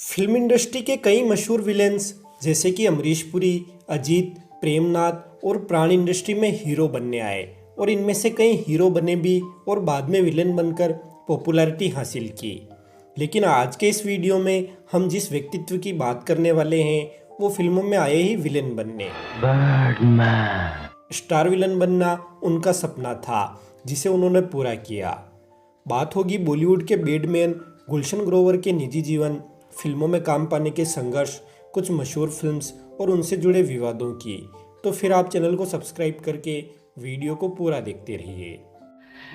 Film industry के कई मशहूर विलेंस जैसे कि अमरीश पुरी, अजीत, प्रेमनाथ और प्राण इंडस्ट्री में हीरो बनने आए और इनमें से कई हीरो बने भी और बाद में विलेन बनकर पॉपुलैरिटी हासिल की। लेकिन आज के इस वीडियो में हम जिस व्यक्तित्व की बात करने वाले हैं वो फिल्मों में आए ही विलेन बनने। बर्डमैन। स्टार विलन बनना उनका सपना था जिसे उन्होंने पूरा किया। बात होगी बॉलीवुड के बैडमैन गुलशन ग्रोवर के निजी जीवन, फिल्मों में काम पाने के संघर्ष, कुछ मशहूर फिल्म्स और उनसे जुड़े विवादों की। तो फिर आप चैनल को सब्सक्राइब करके वीडियो को पूरा देखते रहिए।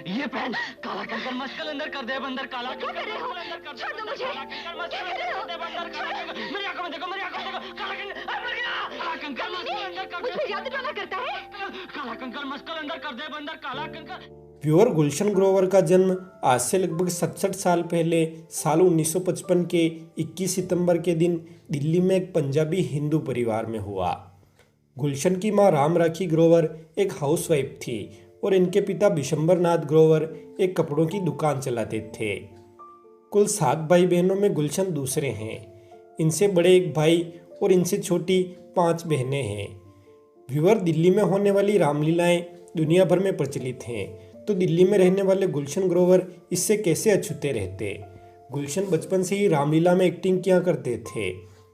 ये पहन काला कंकर मस्कल अंदर कर दे बंदर काला क्या कर रहे हो? छोड़ दो मुझे। काला कंकर मस्कल क्या कर रहे हो? अंदर कर दे बंदर काला कंकर मेरी आंखों में देखो काला कंकर मर गया काला कंकर मस्कल अंदर कर मुझ दे पे जादू टोना करता है। काला कंकर मस्कल अंदर कर दे बंदर काला कंकर। व्यूअर, गुलशन ग्रोवर का जन्म आज से लगभग 67 साल पहले साल 1955 के 21 सितंबर के दिन दिल्ली में एक पंजाबी हिंदू परिवार में हुआ। गुलशन की मां राम राखी ग्रोवर एक हाउसवाइफ थी और इनके पिता बिशंबर नाथ ग्रोवर एक कपड़ों की दुकान चलाते थे। कुल 7 भाई बहनों में गुलशन दूसरे हैं। इनसे बड़े एक भाई और इनसे छोटी 5 बहनें हैं। व्यूअर, दिल्ली में होने वाली रामलीलाएं दुनिया भर में प्रचलित हैं, तो दिल्ली में रहने वाले गुलशन ग्रोवर इससे कैसे अछूते रहते। गुलशन बचपन से ही रामलीला में एक्टिंग किया करते थे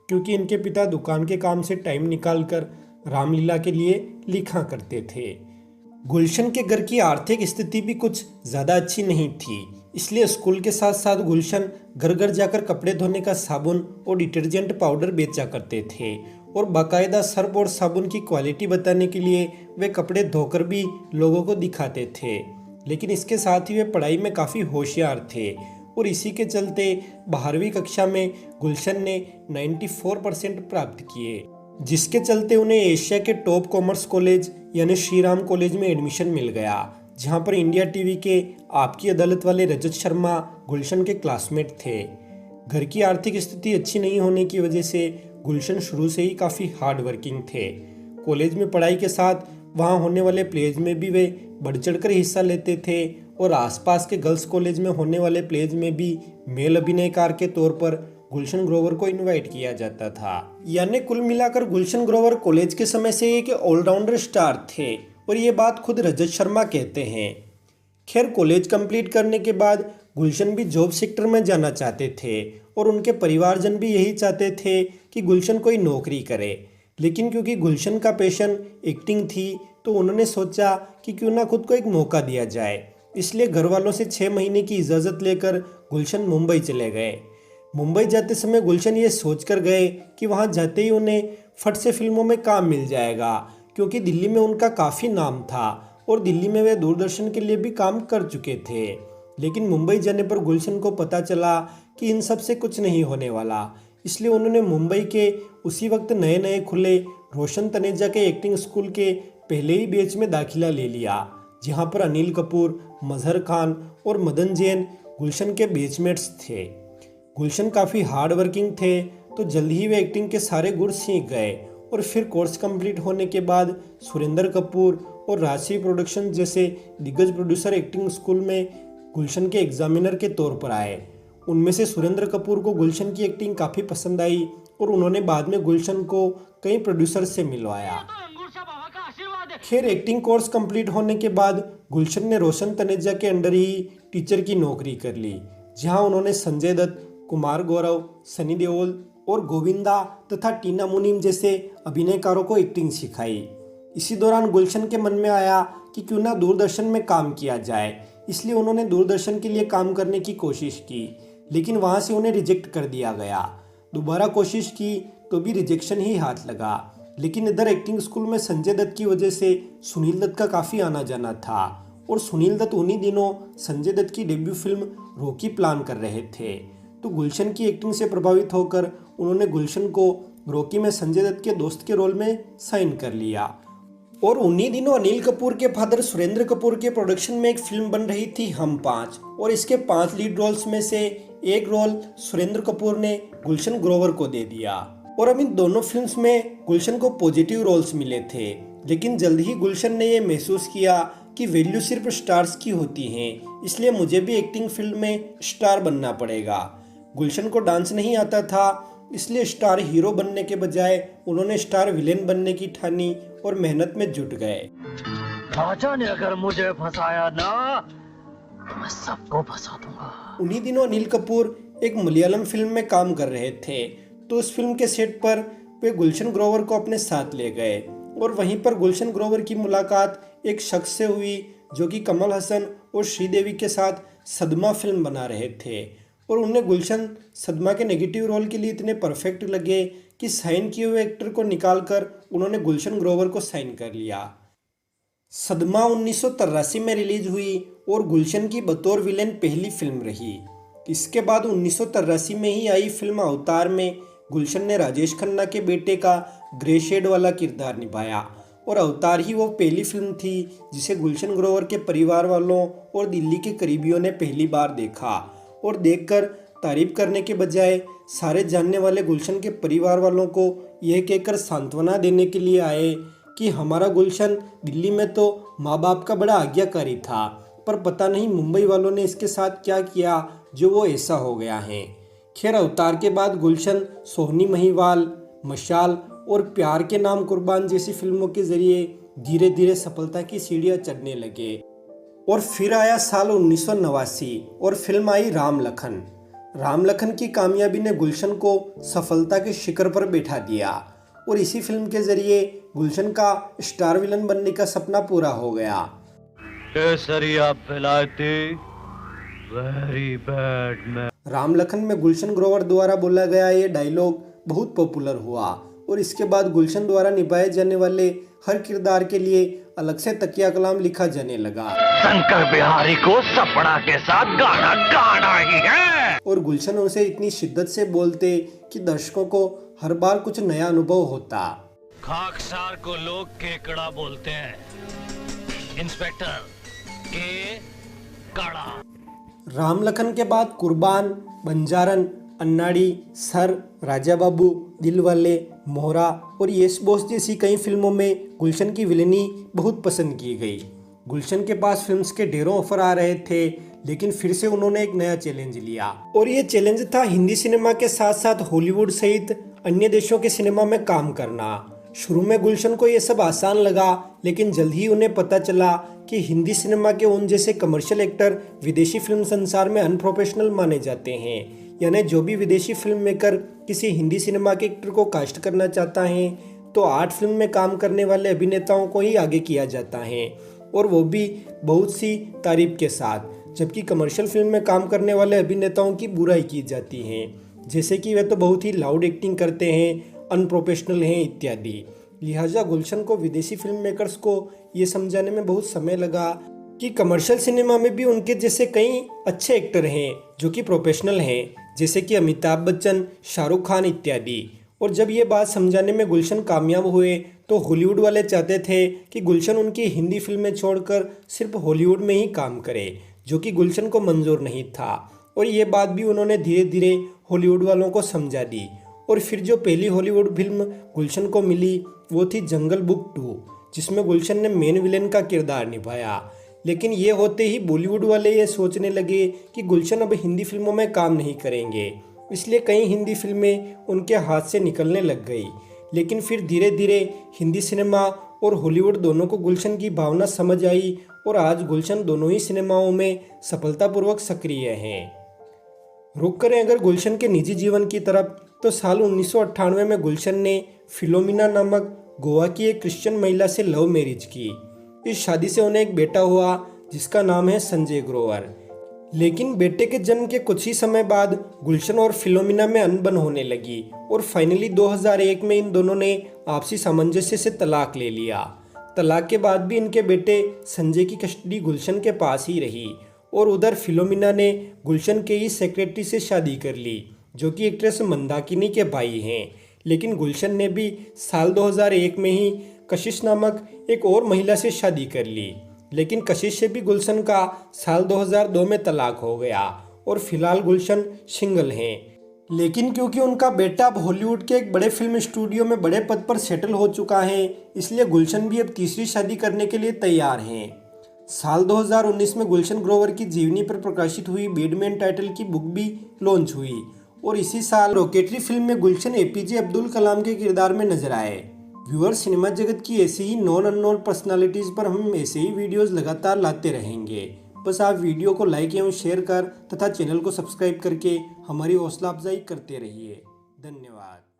क्योंकि इनके पिता दुकान के काम से टाइम निकालकर रामलीला के लिए लिखा करते थे। गुलशन के घर की आर्थिक स्थिति भी कुछ ज़्यादा अच्छी नहीं थी, इसलिए स्कूल के साथ साथ गुलशन घर घर जाकर कपड़े धोने का साबुन और डिटर्जेंट पाउडर बेचा करते थे और बाकायदा सर्फ और साबुन की क्वालिटी बताने के लिए वे कपड़े धोकर भी लोगों को दिखाते थे। लेकिन इसके साथ ही वे पढ़ाई में काफ़ी होशियार थे और इसी के चलते 12वीं कक्षा में गुलशन ने 94% प्राप्त किए, जिसके चलते उन्हें एशिया के टॉप कॉमर्स कॉलेज यानी श्री राम कॉलेज में एडमिशन मिल गया, जहां पर इंडिया टीवी के आपकी अदालत वाले रजत शर्मा गुलशन के क्लासमेट थे। घर की आर्थिक स्थिति अच्छी नहीं होने की वजह से गुलशन शुरू से ही काफ़ी हार्ड वर्किंग थे। कॉलेज में पढ़ाई के साथ वहां होने वाले प्लेज में भी वे बढ़ चढ़कर हिस्सा लेते थे और आसपास के गर्ल्स कॉलेज में होने वाले प्लेज में भी मेल अभिनयकार के तौर पर गुलशन ग्रोवर को इनवाइट किया जाता था। यानी कुल मिलाकर गुलशन ग्रोवर कॉलेज के समय से एक ऑलराउंडर स्टार थे और ये बात खुद रजत शर्मा कहते हैं। खैर, कॉलेज कंप्लीट करने के बाद गुलशन भी जॉब सेक्टर में जाना चाहते थे और उनके परिवारजन भी यही चाहते थे कि गुलशन कोई नौकरी करे। लेकिन क्योंकि गुलशन का पैशन एक्टिंग थी तो उन्होंने सोचा कि क्यों ना खुद को एक मौका दिया जाए। इसलिए घर वालों से 6 महीने की इजाज़त लेकर गुलशन मुंबई चले गए। मुंबई जाते समय गुलशन ये सोचकर गए कि वहाँ जाते ही उन्हें फट से फिल्मों में काम मिल जाएगा, क्योंकि दिल्ली में उनका काफ़ी नाम था और दिल्ली में वे दूरदर्शन के लिए भी काम कर चुके थे। लेकिन मुंबई जाने पर गुलशन को पता चला कि इन सब से कुछ नहीं होने वाला, इसलिए उन्होंने मुंबई के उसी वक्त नए नए खुले रोशन तनेजा के एक्टिंग स्कूल के पहले ही बैच में दाखिला ले लिया, जहां पर अनिल कपूर, मजहर खान और मदन जैन गुलशन के बैचमेट्स थे। गुलशन काफ़ी हार्ड वर्किंग थे तो जल्द ही वे एक्टिंग के सारे गुण सीख गए और फिर कोर्स कंप्लीट होने के बाद सुरेंद्र कपूर और राजश्री प्रोडक्शन जैसे दिग्गज प्रोड्यूसर एक्टिंग स्कूल में गुलशन के एग्जामिनर के तौर पर आए। उनमें से सुरेंद्र कपूर को गुलशन की एक्टिंग काफ़ी पसंद आई और उन्होंने बाद में गुलशन को कई प्रोड्यूसर से मिलवाया। खैर, एक्टिंग कोर्स कंप्लीट होने के बाद गुलशन ने रोशन तनेजा के अंडर ही टीचर की नौकरी कर ली, जहां उन्होंने संजय दत्त, कुमार गौरव, सनी देओल और गोविंदा तथा टीना मुनीम जैसे अभिनयकारों को एक्टिंग सिखाई। इसी दौरान गुलशन के मन में आया कि क्यों ना दूरदर्शन में काम किया जाए, इसलिए उन्होंने दूरदर्शन के लिए काम करने की कोशिश की, लेकिन वहां से उन्हें रिजेक्ट कर दिया गया। दोबारा कोशिश की तो भी रिजेक्शन ही हाथ लगा। लेकिन इधर एक्टिंग स्कूल में संजय दत्त की वजह से सुनील दत्त का काफ़ी आना जाना था और सुनील दत्त उन्हीं दिनों संजय दत्त की डेब्यू फिल्म रॉकी प्लान कर रहे थे। तो गुलशन की एक्टिंग से प्रभावित होकर उन्होंने गुलशन को रॉकी में संजय दत्त के दोस्त के रोल में साइन कर लिया। और उन्हीं दिनों अनिल कपूर के फादर सुरेंद्र कपूर के प्रोडक्शन में एक फिल्म बन रही थी हम 5, और इसके 5 लीड रोल्स में से एक रोल सुरेंद्र कपूर ने गुलशन ग्रोवर को दे दिया। और अब इन दोनों फिल्म्स में गुलशन को पॉजिटिव रोल्स मिले थे, लेकिन जल्द ही गुलशन ने यह महसूस किया कि वैल्यू सिर्फ स्टार्स की होती हैं, इसलिए मुझे भी एक्टिंग फील्ड में स्टार बनना पड़ेगा। गुलशन को डांस नहीं आता था, इसलिए स्टार हीरो बनने के बजाय उन्होंने स्टार विलेन बनने की ठानी और मेहनत में जुट गए। राजा ने अगर मुझे फंसाया ना तो मैं सबको फंसा दूंगा। उन्हीं दिनों अनिल कपूर एक मलयालम फिल्म में काम कर रहे थे, तो उस फिल्म के सेट पर वे गुलशन ग्रोवर को अपने साथ ले गए और वहीं पर गुलशन ग्रोवर की मुलाकात एक शख्स से हुई जो कि कमल हसन और श्रीदेवी के साथ सदमा फिल्म बना रहे थे, और उन्हें गुलशन सदमा के नेगेटिव रोल के लिए इतने परफेक्ट लगे कि साइन किए हुए एक्टर को निकालकर उन्होंने गुलशन ग्रोवर को साइन कर लिया। सदमा 1983 में रिलीज हुई और गुलशन की बतौर विलेन पहली फिल्म रही। इसके बाद 1983 में ही आई फिल्म अवतार में गुलशन ने राजेश खन्ना के बेटे का ग्रे शेड वाला किरदार निभाया, और अवतार ही वो पहली फिल्म थी जिसे गुलशन ग्रोवर के परिवार वालों और दिल्ली के करीबियों ने पहली बार देखा, और देखकर तारीफ करने के बजाय सारे जानने वाले गुलशन के परिवार वालों को यह कहकर सांत्वना देने के लिए आए कि हमारा गुलशन दिल्ली में तो माँ बाप का बड़ा आज्ञाकारी था, पर पता नहीं मुंबई वालों ने इसके साथ क्या किया जो वो ऐसा हो गया है। खैर, अवतार के बाद गुलशन सोहनी महिवाल, मशाल और प्यार के नाम कुर्बान जैसी फिल्मों के जरिए धीरे धीरे सफलता की सीढ़ियां चढ़ने लगे। और फिर आया साल 1989 और फिल्म आई राम लखन। राम लखन की कामयाबी ने गुलशन को सफलता के शिखर पर बैठा दिया, और इसी फिल्म के जरिए गुलशन का स्टार विलन बनने का सपना पूरा हो गया। केसरिया विलायती very bad man. Ram Lakhan में गुलशन ग्रोवर द्वारा बोला गया ये डायलॉग बहुत पॉपुलर हुआ, और इसके बाद गुलशन द्वारा निभाए जाने वाले हर किरदार के लिए अलग से तकिया कलाम लिखा जाने लगा। शंकर बिहारी को सपना के साथ गाना गाना ही है। और गुलशन उसे इतनी शिद्दत से बोलते कि दर्शकों को हर बार कुछ नया अनुभव होता। खाकसार को लोग केकड़ा बोलते हैं, इंस्पेक्टर के कड़ा। राम लखन के बाद कुर्बान, बंजारन, अन्नाडी, सर, राजा बाबू, दिलवाले, मोहरा और यस बॉस जैसी कई फिल्मों में गुलशन की विलेनी बहुत पसंद की गई। गुलशन के पास फिल्म्स के ढेरों ऑफर आ रहे थे, लेकिन फिर से उन्होंने एक नया चैलेंज लिया, और ये चैलेंज था हिंदी सिनेमा के साथ साथ हॉलीवुड सहित अन्य देशों के सिनेमा में काम करना। शुरू में गुलशन को ये सब आसान लगा, लेकिन जल्द ही उन्हें पता चला कि हिंदी सिनेमा के उन जैसे कमर्शियल एक्टर विदेशी फिल्म संसार में अनप्रोफेशनल माने जाते हैं। यानी जो भी विदेशी फिल्म मेकर किसी हिंदी सिनेमा के एक्टर को कास्ट करना चाहता है तो 8 फिल्म में काम करने वाले अभिनेताओं को ही आगे किया जाता है, और वो भी बहुत सी तारीफ के साथ, जबकि कमर्शियल फिल्म में काम करने वाले अभिनेताओं की बुराई की जाती है, जैसे कि वे तो बहुत ही लाउड एक्टिंग करते हैं, अनप्रोफेशनल हैं इत्यादि। लिहाजा गुलशन को विदेशी फिल्म मेकर्स को ये समझाने में बहुत समय लगा कि कमर्शियल सिनेमा में भी उनके जैसे कई अच्छे एक्टर हैं जो कि प्रोफेशनल हैं, जैसे कि अमिताभ बच्चन, शाहरुख खान इत्यादि। और जब ये बात समझाने में गुलशन कामयाब हुए तो हॉलीवुड वाले चाहते थे कि गुलशन उनकी हिंदी फिल्में छोड़कर सिर्फ हॉलीवुड में ही काम करे, जो कि गुलशन को मंजूर नहीं था, और ये बात भी उन्होंने धीरे धीरे हॉलीवुड वालों को समझा दी। और फिर जो पहली हॉलीवुड फिल्म गुलशन को मिली वो थी जंगल बुक 2, जिसमें गुलशन ने मेन विलेन का किरदार निभाया। लेकिन ये होते ही बॉलीवुड वाले ये सोचने लगे कि गुलशन अब हिंदी फिल्मों में काम नहीं करेंगे, इसलिए कई हिंदी फिल्में उनके हाथ से निकलने लग गई। लेकिन फिर धीरे धीरे हिंदी सिनेमा और हॉलीवुड दोनों को गुलशन की भावना समझ आई, और आज गुलशन दोनों ही सिनेमाओं में सफलतापूर्वक सक्रिय हैं। रुक करें अगर गुलशन के निजी जीवन की तरफ, तो साल 1998 में गुलशन ने फिलोमिना नामक गोवा की एक क्रिश्चियन महिला से लव मैरिज की। इस शादी से उन्हें एक बेटा हुआ जिसका नाम है संजय ग्रोवर। लेकिन बेटे के जन्म के कुछ ही समय बाद गुलशन और फिलोमिना में अनबन होने लगी, और फाइनली 2001 में इन दोनों ने आपसी सामंजस्य से तलाक ले लिया। तलाक के बाद भी इनके बेटे संजय की कस्टडी गुलशन के पास ही रही, और उधर फिलोमिना ने गुलशन के ही सेक्रेटरी से शादी कर ली, जो कि एक्ट्रेस मंदाकिनी के भाई हैं। लेकिन गुलशन ने भी साल 2001 में ही कशिश नामक एक और महिला से शादी कर ली, लेकिन कशिश से भी गुलशन का साल 2002 में तलाक हो गया, और फिलहाल गुलशन सिंगल हैं। लेकिन क्योंकि उनका बेटा अब हॉलीवुड के एक बड़े फिल्म स्टूडियो में बड़े पद पर सेटल हो चुका है, इसलिए गुलशन भी अब तीसरी शादी करने के लिए तैयार हैं। साल 2019 में गुलशन ग्रोवर की जीवनी पर प्रकाशित हुई बैडमैन टाइटल की बुक भी लॉन्च हुई, और इसी साल रॉकेटरी फिल्म में गुलशन एपीजे अब्दुल कलाम के किरदार में नजर आए। व्यूअर, सिनेमा जगत की ऐसी ही नॉन अननोन पर्सनालिटीज पर हम ऐसे ही वीडियोस लगातार लाते रहेंगे। बस आप वीडियो को लाइक एवं शेयर कर तथा चैनल को सब्सक्राइब करके हमारी हौसला अफजाई करते रहिए। धन्यवाद।